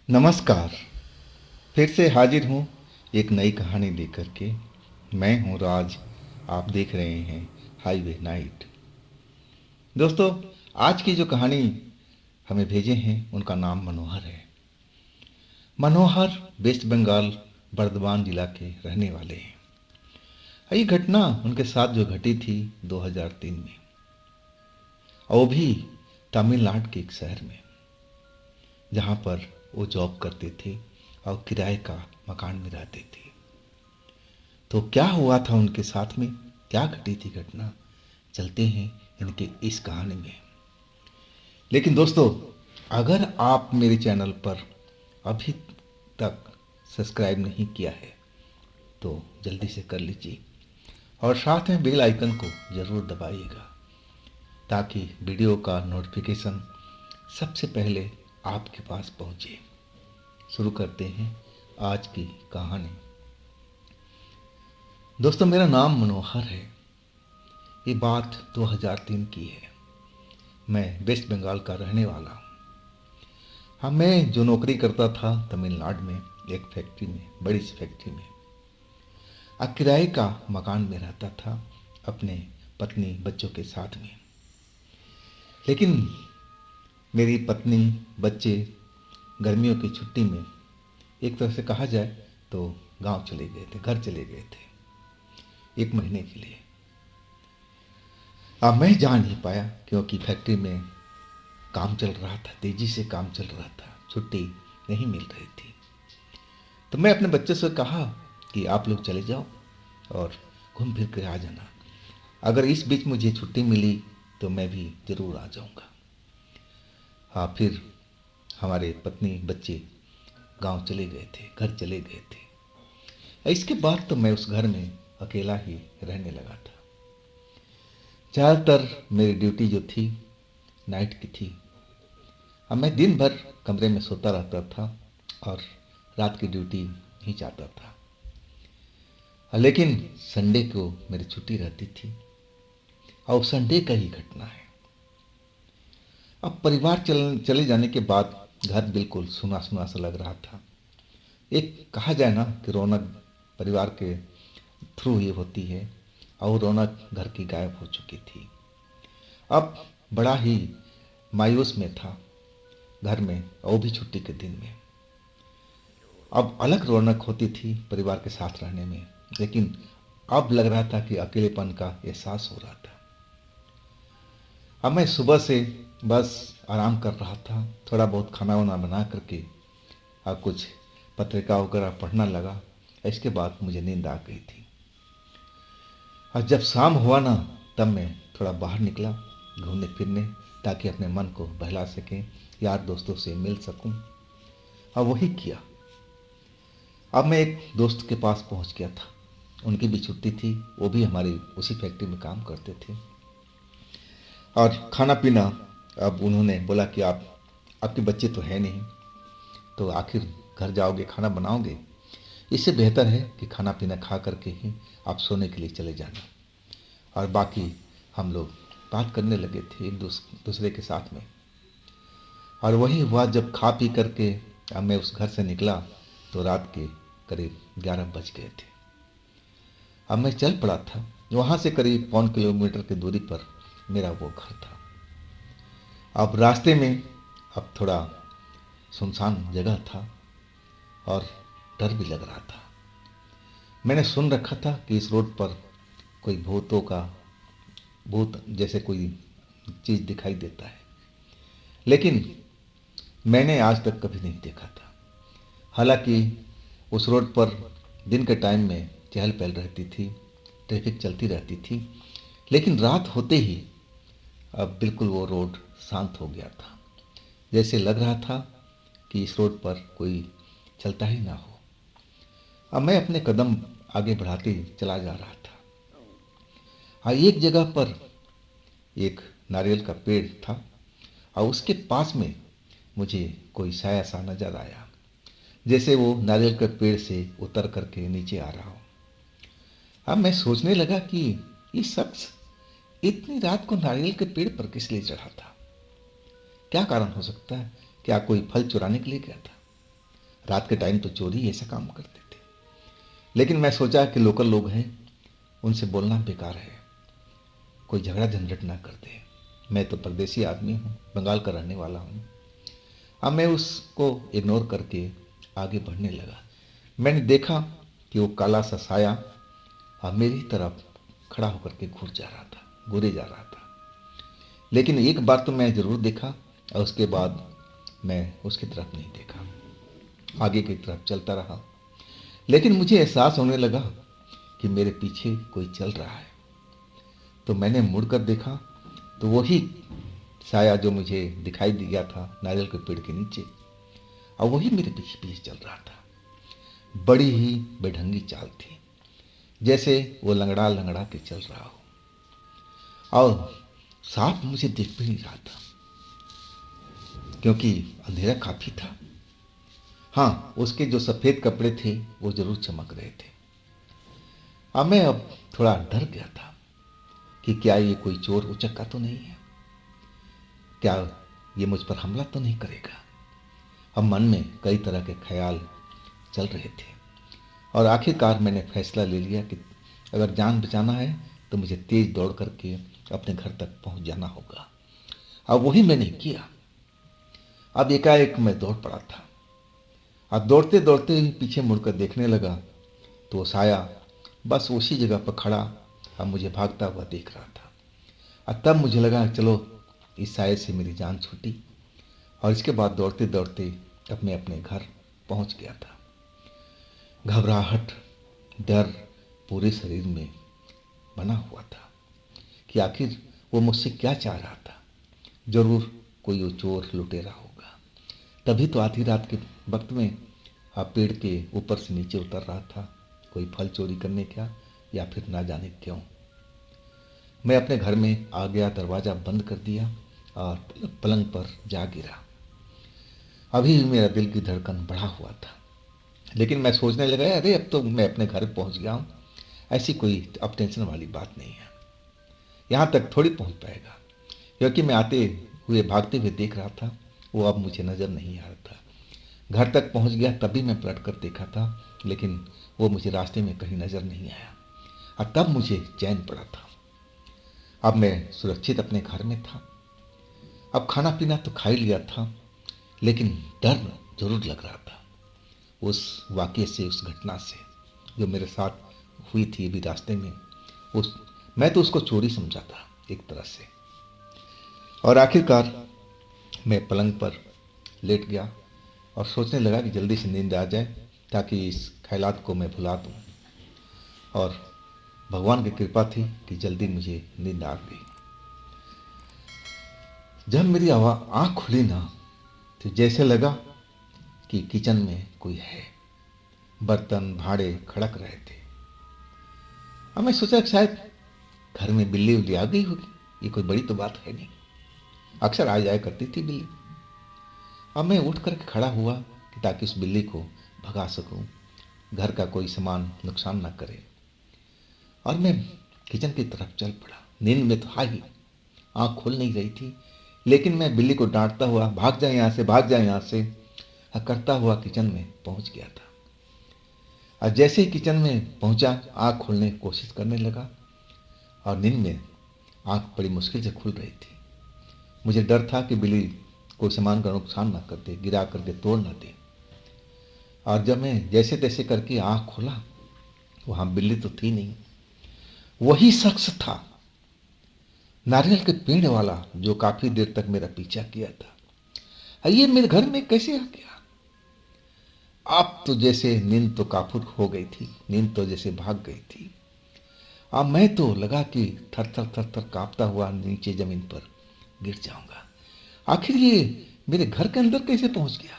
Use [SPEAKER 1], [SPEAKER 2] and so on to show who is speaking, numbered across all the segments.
[SPEAKER 1] नमस्कार। फिर से हाजिर हूँ एक नई कहानी लेकर के। मैं हूँ राज। आप देख रहे हैं हाईवे नाइट। दोस्तों, आज की जो कहानी हमें भेजे हैं उनका नाम मनोहर है। मनोहर वेस्ट बंगाल बर्दवान जिला के रहने वाले हैं। ये घटना उनके साथ जो घटी थी 2003 में, और वो भी तमिलनाडु के एक शहर में, जहाँ पर वो जॉब करते थे और किराए का मकान में रहते थे। तो क्या हुआ था उनके साथ में, क्या घटी थी घटना, चलते हैं इनके इस कहानी में। लेकिन दोस्तों, अगर आप मेरे चैनल पर अभी तक सब्सक्राइब नहीं किया है तो जल्दी से कर लीजिए, और साथ में बेल आइकन को ज़रूर दबाइएगा ताकि वीडियो का नोटिफिकेशन सबसे पहले आपके पास पहुंचे। शुरू करते हैं आज की कहानी। दोस्तों, मेरा नाम मनोहर है। ये बात 2003 की है। मैं वेस्ट बंगाल का रहने वाला हूँ। हाँ, मैं जो नौकरी करता था तमिलनाडु में एक फैक्ट्री में, बड़ी सी फैक्ट्री में, किराए का मकान में रहता था अपने पत्नी बच्चों के साथ में। लेकिन मेरी पत्नी बच्चे गर्मियों की छुट्टी में एक तरह से कहा जाए तो गांव चले गए थे, घर चले गए थे 1 महीने के लिए। अब मैं जा नहीं पाया क्योंकि फैक्ट्री में काम चल रहा था, तेजी से काम चल रहा था, छुट्टी नहीं मिल रही थी। तो मैं अपने बच्चे से कहा कि आप लोग चले जाओ और घूम फिर कर आ जाना। अगर इस बीच मुझे छुट्टी मिली तो मैं भी ज़रूर आ जाऊंगा। हाँ, फिर हमारे पत्नी बच्चे गांव चले गए थे, घर चले गए थे। इसके बाद तो मैं उस घर में अकेला ही रहने लगा था। ज़्यादातर मेरी ड्यूटी जो थी नाइट की थी। अब मैं दिन भर कमरे में सोता रहता था और रात की ड्यूटी नहीं जाता था। लेकिन संडे को मेरी छुट्टी रहती थी, और संडे का ही घटना है। अब परिवार चले जाने के बाद घर बिल्कुल सुना सुना सा लग रहा था। एक कहा जाए ना कि रौनक परिवार के थ्रू ही होती है, और रौनक घर की गायब हो चुकी थी। अब बड़ा ही मायूस में था घर में, और भी छुट्टी के दिन में। अब अलग रौनक होती थी परिवार के साथ रहने में, लेकिन अब लग रहा था कि अकेलेपन का एहसास हो रहा था। अब मैं सुबह से बस आराम कर रहा था, थोड़ा बहुत खाना वाना बना करके और कुछ पत्रिका वगैरह पढ़ना लगा। इसके बाद मुझे नींद आ गई थी। और जब शाम हुआ ना, तब मैं थोड़ा बाहर निकला घूमने फिरने, ताकि अपने मन को बहला सकें, यार दोस्तों से मिल सकूं। और वही किया। अब मैं एक दोस्त के पास पहुंच गया था। उनकी भी छुट्टी थी, वो भी हमारी उसी फैक्ट्री में काम करते थे। और खाना पीना, अब उन्होंने बोला कि आपके बच्चे तो है नहीं, तो आखिर घर जाओगे खाना बनाओगे, इससे बेहतर है कि खाना पीना खा करके ही आप सोने के लिए चले जाना। और बाकी हम लोग बात करने लगे थे एक दूसरे के साथ में। और वही हुआ, जब खा पी करके अब मैं उस घर से निकला तो रात के करीब 11 बज गए थे। अब मैं चल पड़ा था। वहाँ से करीब 1.25 किलोमीटर की दूरी पर मेरा वो घर था। अब रास्ते में अब थोड़ा सुनसान जगह था और डर भी लग रहा था। मैंने सुन रखा था कि इस रोड पर कोई भूत जैसे कोई चीज़ दिखाई देता है, लेकिन मैंने आज तक कभी नहीं देखा था। हालांकि उस रोड पर दिन के टाइम में चहल पहल रहती थी, ट्रैफिक चलती रहती थी, लेकिन रात होते ही अब बिल्कुल वो रोड शांत हो गया था। जैसे लग रहा था कि इस रोड पर कोई चलता ही ना हो। अब मैं अपने कदम आगे बढ़ाते चला जा रहा था। हाँ, एक जगह पर एक नारियल का पेड़ था, और उसके पास में मुझे कोई साया सा नजर आया, जैसे वो नारियल के पेड़ से उतर करके नीचे आ रहा हो। अब मैं सोचने लगा कि ये शख्स इतनी रात को नारियल के पेड़ पर किस लिए चढ़ा था, क्या कारण हो सकता है, क्या कोई फल चुराने के लिए गया था। रात के टाइम तो चोरी ऐसा काम करते थे। लेकिन मैं सोचा कि लोकल लोग हैं, उनसे बोलना बेकार है, कोई झगड़ा झंझट ना करते। मैं तो परदेसी आदमी हूँ, बंगाल का रहने वाला हूँ। अब मैं उसको इग्नोर करके आगे बढ़ने लगा। मैंने देखा कि वो काला सा साया अब मेरी तरफ खड़ा होकर के घूर जा रहा था, घूरे जा रहा था। लेकिन एक बार तो मैं जरूर देखा और उसके बाद मैं उसकी तरफ नहीं देखा, आगे की तरफ चलता रहा। लेकिन मुझे एहसास होने लगा कि मेरे पीछे कोई चल रहा है। तो मैंने मुड़कर देखा तो वही साया जो मुझे दिखाई दिया था नारियल के पेड़ के नीचे, और वही मेरे पीछे पीछे चल रहा था। बड़ी ही बेढंगी चाल थी, जैसे वो लंगड़ा लंगड़ा के चल रहा हो। और साफ मुझे देख भी नहीं रहा था क्योंकि अंधेरा काफी था। हाँ, उसके जो सफेद कपड़े थे वो जरूर चमक रहे थे। अब थोड़ा डर गया था कि क्या ये कोई चोर उचक्का तो नहीं है, क्या ये मुझ पर हमला तो नहीं करेगा। अब मन में कई तरह के ख्याल चल रहे थे और आखिरकार मैंने फैसला ले लिया कि अगर जान बचाना है तो मुझे तेज दौड़ करके अपने घर तक पहुंच जाना होगा। अब वही मैंने किया। अब एकाएक मैं दौड़ पड़ा था। अब दौड़ते दौड़ते ही पीछे मुड़कर देखने लगा तो वो साया बस उसी जगह पर खड़ा अब मुझे भागता हुआ देख रहा था। और तब मुझे लगा चलो इस साये से मेरी जान छूटी। और इसके बाद दौड़ते दौड़ते अब मैं अपने घर पहुंच गया था। घबराहट, डर पूरे शरीर में बना हुआ था कि आखिर वो मुझसे क्या चाह रहा था। जरूर कोई वो चोर लुटेरा होगा, तभी तो आधी रात के वक्त में आप पेड़ के ऊपर से नीचे उतर रहा था, कोई फल चोरी करने क्या, या फिर ना जाने क्यों। मैं अपने घर में आ गया, दरवाज़ा बंद कर दिया और पलंग पर जा गिरा। अभी भी मेरा दिल की धड़कन बढ़ा हुआ था, लेकिन मैं सोचने लगा अरे अब तो मैं अपने घर पहुंच गया हूँ, ऐसी कोई अब टेंशन वाली बात नहीं है, यहाँ तक थोड़ी पहुंच पाएगा। क्योंकि मैं आते हुए भागते हुए देख रहा था, वो अब मुझे नज़र नहीं आ रहा था। घर तक पहुंच गया तभी मैं पलट कर देखा था, लेकिन वो मुझे रास्ते में कहीं नज़र नहीं आया और तब मुझे चैन पड़ा था। अब मैं सुरक्षित अपने घर में था। अब खाना पीना तो खा ही लिया था, लेकिन डर जरूर लग रहा था उस वाक़ये से, उस घटना से जो मेरे साथ हुई थी अभी रास्ते में। मैं तो उसको चोरी समझा था एक तरह से। और आखिरकार मैं पलंग पर लेट गया और सोचने लगा कि जल्दी से नींद आ जाए ताकि इस ख्यालात को मैं भुला दूँ। और भगवान की कृपा थी कि जल्दी मुझे नींद आ गई। जब मेरी आँख खुली ना तो जैसे लगा कि किचन में कोई है, बर्तन भांडे खड़क रहे थे। अब मैं सोचा शायद घर में बिल्ली उल्ली आ गई होगी, ये कोई बड़ी तो बात है नहीं, अक्सर आ जाया करती थी बिल्ली। अब मैं उठ कर खड़ा हुआ कि ताकि उस बिल्ली को भगा सकूं, घर का कोई सामान नुकसान ना करे। और मैं किचन की तरफ चल पड़ा। नींद में तो ही आँख खुल नहीं रही थी, लेकिन मैं बिल्ली को डांटता हुआ भाग जा यहाँ से, भाग जा यहाँ से करता हुआ किचन में पहुंच गया था। और जैसे ही किचन में पहुंचा, आँख खोलने की कोशिश करने लगा और नींद में आँख बड़ी मुश्किल से खुल रही थी। मुझे डर था कि बिल्ली कोई सामान का नुकसान ना कर दे, गिरा करके तोड़ ना दे। और जब मैं जैसे तैसे करके आँख खोला, वहाँ बिल्ली तो थी नहीं, वही शख्स था नारियल के पेड़ वाला जो काफी देर तक मेरा पीछा किया था। ये मेरे घर में कैसे आ गया? अब तो जैसे नींद तो काफुर हो गई थी, नींद तो जैसे भाग गई थी। अब मैं तो लगा कि थर थर थर थर कांपता हुआ नीचे जमीन पर गिर जाऊंगा। आखिर ये मेरे घर के अंदर कैसे पहुंच गया?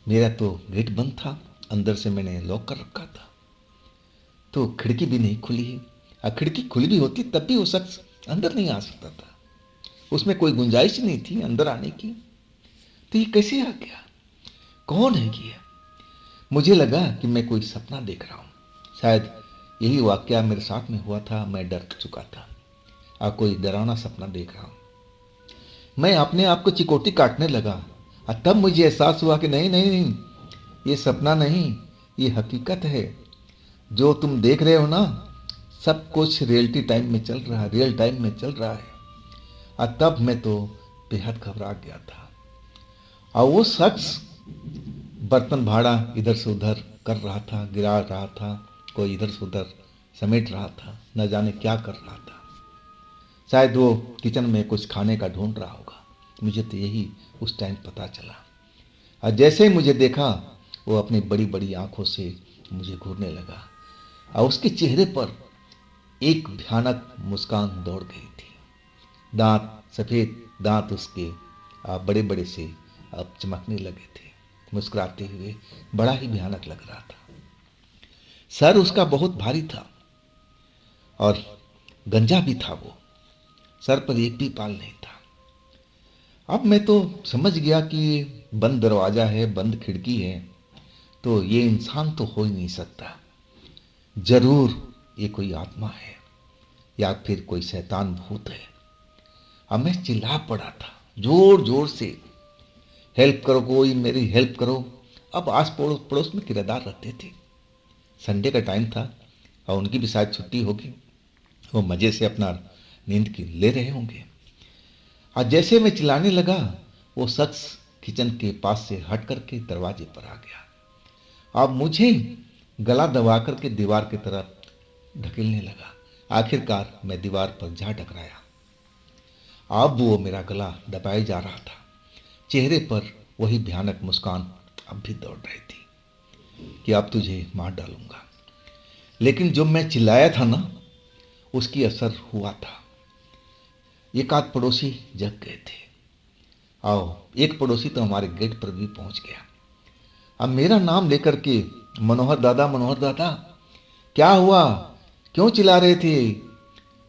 [SPEAKER 1] मेरा तो गेट बंद था, अंदर से मैंने लॉक कर रखा था, तो खिड़की भी नहीं खुली है। खिड़की खुली भी होती तब भी वो शख्स अंदर नहीं आ सकता था, उसमें कोई गुंजाइश नहीं थी अंदर आने की। तो ये कैसे आ गया? कौन है ये? मुझे लगा कि मैं कोई सपना देख रहा हूँ, शायद यही वाकया मेरे साथ में हुआ था। मैं डर चुका था और कोई डरावना सपना देख रहा हूँ। मैं अपने आप को चिकोटी काटने लगा और तब मुझे एहसास हुआ कि नहीं नहीं नहीं, ये सपना नहीं, ये हकीकत है। जो तुम देख रहे हो ना, सब कुछ रियलिटी टाइम में चल रहा है, रियल टाइम में चल रहा है। और तब मैं तो बेहद घबरा गया था। और वो शख्स बर्तन भाड़ा इधर से उधर कर रहा था, गिरा रहा था, कोई इधर से उधर समेट रहा था, न जाने क्या कर रहा था। शायद वो किचन में कुछ खाने का ढूंढ रहा होगा। मुझे तो यही उस टाइम पता चला। और जैसे ही मुझे देखा, वो अपनी बड़ी बड़ी आंखों से मुझे घूरने लगा और उसके चेहरे पर एक भयानक मुस्कान दौड़ गई थी। दांत, सफेद दांत उसके बड़े बड़े से अब चमकने लगे थे। मुस्कुराते हुए बड़ा ही भयानक लग रहा था। सर उसका बहुत भारी था और गंजा भी था। वो सर पर एक भी बाल नहीं था। अब मैं तो समझ गया कि ये बंद दरवाजा है, बंद खिड़की है, तो ये इंसान तो हो ही नहीं सकता। जरूर ये कोई आत्मा है या फिर कोई शैतान भूत है। अब मैं चिल्ला पड़ा था जोर जोर से, हेल्प करो, कोई मेरी हेल्प करो। अब आस पड़ोस पड़ोस में किराएदार रहते थे। संडे का टाइम था और उनकी भी शायद छुट्टी होगी। वो मजे से अपना नींद की ले रहे होंगे। और जैसे मैं चिल्लाने लगा, वो शख्स किचन के पास से हट करके दरवाजे पर आ गया। अब मुझे गला दबा करके दीवार की तरफ ढकेलने लगा। आखिरकार मैं दीवार पर जा टकराया। अब वो मेरा गला दबाए जा रहा था। चेहरे पर वही भयानक मुस्कान अब भी दौड़ रही थी कि अब तुझे मार डालूंगा। लेकिन जो मैं चिल्लाया था ना, उसकी असर हुआ था। एक आध पड़ोसी जग गए थे। आओ, एक पड़ोसी तो हमारे गेट पर भी पहुंच गया। अब मेरा नाम लेकर के, मनोहर दादा, मनोहर दादा, क्या हुआ, क्यों चिल्ला रहे थे,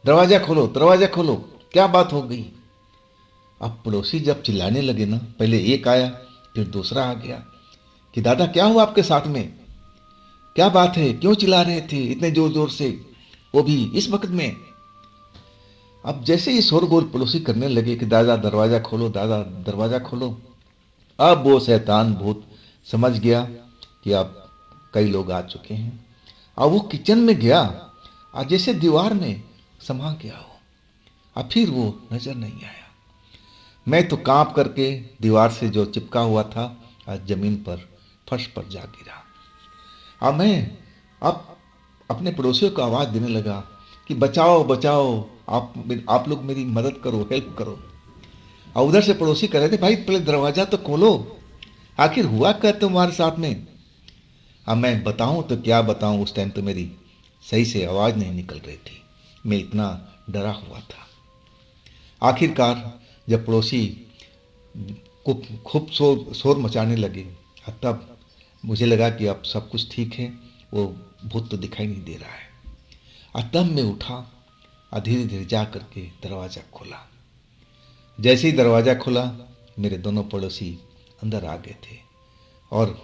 [SPEAKER 1] दरवाजा खोलो, दरवाजा खोलो, क्या बात हो गई। अब पड़ोसी जब चिल्लाने लगे ना, पहले एक आया, फिर दूसरा आ गया कि दादा क्या हुआ आपके साथ में, क्या बात है, क्यों चिल्ला रहे थे इतने जोर जोर से, वो भी इस वक्त में। अब जैसे ही शोरगुल पड़ोसी करने लगे कि दादा दरवाजा खोलो, दादा दरवाजा खोलो, अब वो शैतान भूत समझ गया कि अब कई लोग आ चुके हैं। अब वो किचन में गया और जैसे दीवार में समा गया हो। अब फिर वो नजर नहीं आया। मैं तो कांप करके दीवार से जो चिपका हुआ था, आज जमीन पर, फर्श पर जा गिरा। अब मैं अब अपने पड़ोसियों को आवाज देने लगा कि बचाओ बचाओ, आप लोग मेरी मदद करो, हेल्प करो। और उधर से पड़ोसी कह रहे थे भाई पहले दरवाजा तो खोलो, आखिर हुआ क्या तुम्हारे साथ में। अब मैं बताऊं तो क्या बताऊं, उस टाइम तो मेरी सही से आवाज नहीं निकल रही थी। मैं इतना डरा हुआ था। आखिरकार जब पड़ोसी खूब शोर मचाने लगे, तब मुझे लगा कि अब सब कुछ ठीक है, वो भूत तो दिखाई नहीं दे रहा है। और तब मैं उठा और धीरे धीरे जा करके दरवाज़ा खोला। जैसे ही दरवाज़ा खुला, मेरे दोनों पड़ोसी अंदर आ गए थे और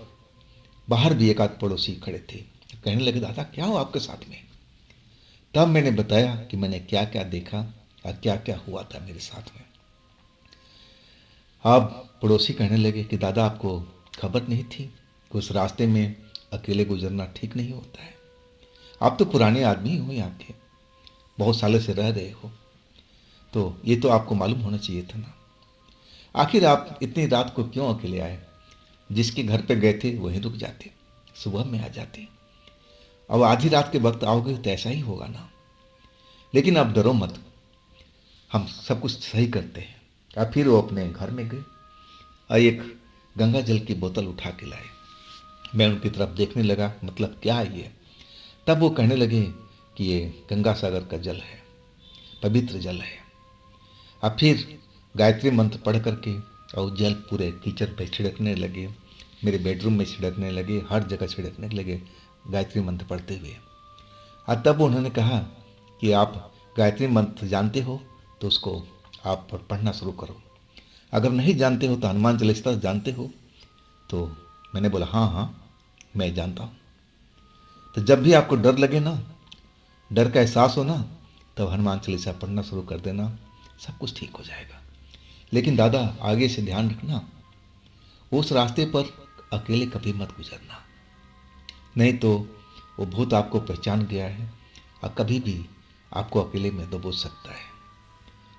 [SPEAKER 1] बाहर भी एक आध पड़ोसी खड़े थे। कहने लगे दादा क्या हो आपके साथ में। तब मैंने बताया कि मैंने क्या क्या देखा और क्या क्या हुआ था मेरे साथ में। अब पड़ोसी कहने लगे कि दादा आपको खबर नहीं थी कि उस रास्ते में अकेले गुजरना ठीक नहीं होता है। आप तो पुराने आदमी हो, यहाँ के बहुत सालों से रह रहे हो, तो ये तो आपको मालूम होना चाहिए था ना। आखिर आप इतनी रात को क्यों अकेले आए, जिसके घर पे गए थे वहीं रुक जाते, सुबह में आ जाते। अब आधी रात के वक्त आओगे तो ऐसा ही होगा ना। लेकिन आप डरो मत, हम सब कुछ सही करते हैं। और फिर वो अपने घर में गए और एक गंगा जल की बोतल उठा के लाए। मैं उनकी तरफ देखने लगा, मतलब क्या है ये। तब वो कहने लगे कि ये गंगा सागर का जल है, पवित्र जल है। अब फिर गायत्री मंत्र पढ़ करके और जल पूरे किचन पे छिड़कने लगे, मेरे बेडरूम में छिड़कने लगे, हर जगह छिड़कने लगे गायत्री मंत्र पढ़ते हुए। और तब उन्होंने कहा कि आप गायत्री मंत्र जानते हो तो उसको आप पढ़ना शुरू करो, अगर नहीं जानते हो तो हनुमान चालीसा जानते हो। तो मैंने बोला हाँ हाँ मैं जानता हूँ। तो जब भी आपको डर लगे ना, डर का एहसास हो ना, तब हनुमान चालीसा पढ़ना शुरू कर देना, सब कुछ ठीक हो जाएगा। लेकिन दादा आगे से ध्यान रखना, उस रास्ते पर अकेले कभी मत गुजरना, नहीं तो वो भूत आपको पहचान गया है और कभी भी आपको अकेले में दबोच सकता है।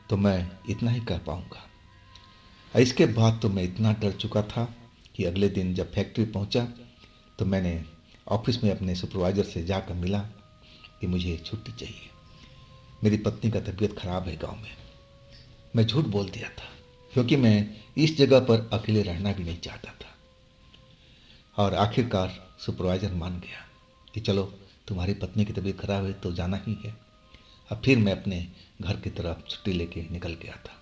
[SPEAKER 1] तो मैं इतना ही कह पाऊँगा। इसके बाद तो मैं इतना डर चुका था कि अगले दिन जब फैक्ट्री पहुंचा तो मैंने ऑफिस में अपने सुपरवाइज़र से जाकर मिला कि मुझे छुट्टी चाहिए, मेरी पत्नी का तबीयत खराब है गांव में। मैं झूठ बोल दिया था क्योंकि मैं इस जगह पर अकेले रहना भी नहीं चाहता था। और आखिरकार सुपरवाइज़र मान गया कि चलो तुम्हारी पत्नी की तबीयत खराब है तो जाना ही है। अब फिर मैं अपने घर की तरफ छुट्टी लेके निकल गया था।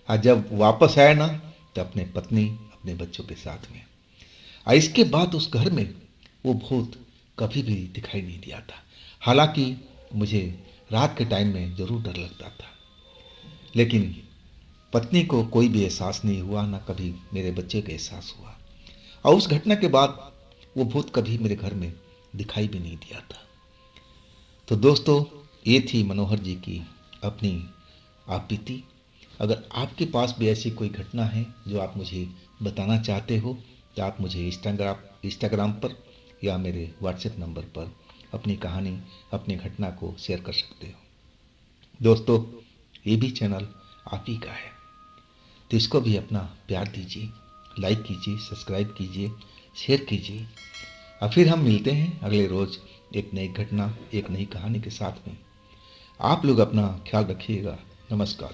[SPEAKER 1] आज जब वापस आया ना तो अपने पत्नी अपने बच्चों के साथ में। इसके बाद उस घर में वो भूत कभी भी दिखाई नहीं दिया था। हालांकि मुझे रात के टाइम में ज़रूर डर लगता था, लेकिन पत्नी को कोई भी एहसास नहीं हुआ, ना कभी मेरे बच्चे का एहसास हुआ। और उस घटना के बाद वो भूत कभी मेरे घर में दिखाई भी नहीं दिया था। तो दोस्तों, ये थी मनोहर जी की अपनी आप बीती। अगर आपके पास भी ऐसी कोई घटना है जो आप मुझे बताना चाहते हो तो आप मुझे इंस्टाग्राम पर या मेरे व्हाट्सएप नंबर पर अपनी कहानी, अपनी घटना को शेयर कर सकते हो। दोस्तों, ये भी चैनल आप ही का है, तो इसको भी अपना प्यार दीजिए, लाइक कीजिए, सब्सक्राइब कीजिए, शेयर कीजिए। और फिर हम मिलते हैं अगले रोज़ एक नई घटना, एक नई कहानी के साथ में। आप लोग अपना ख्याल रखिएगा। नमस्कार।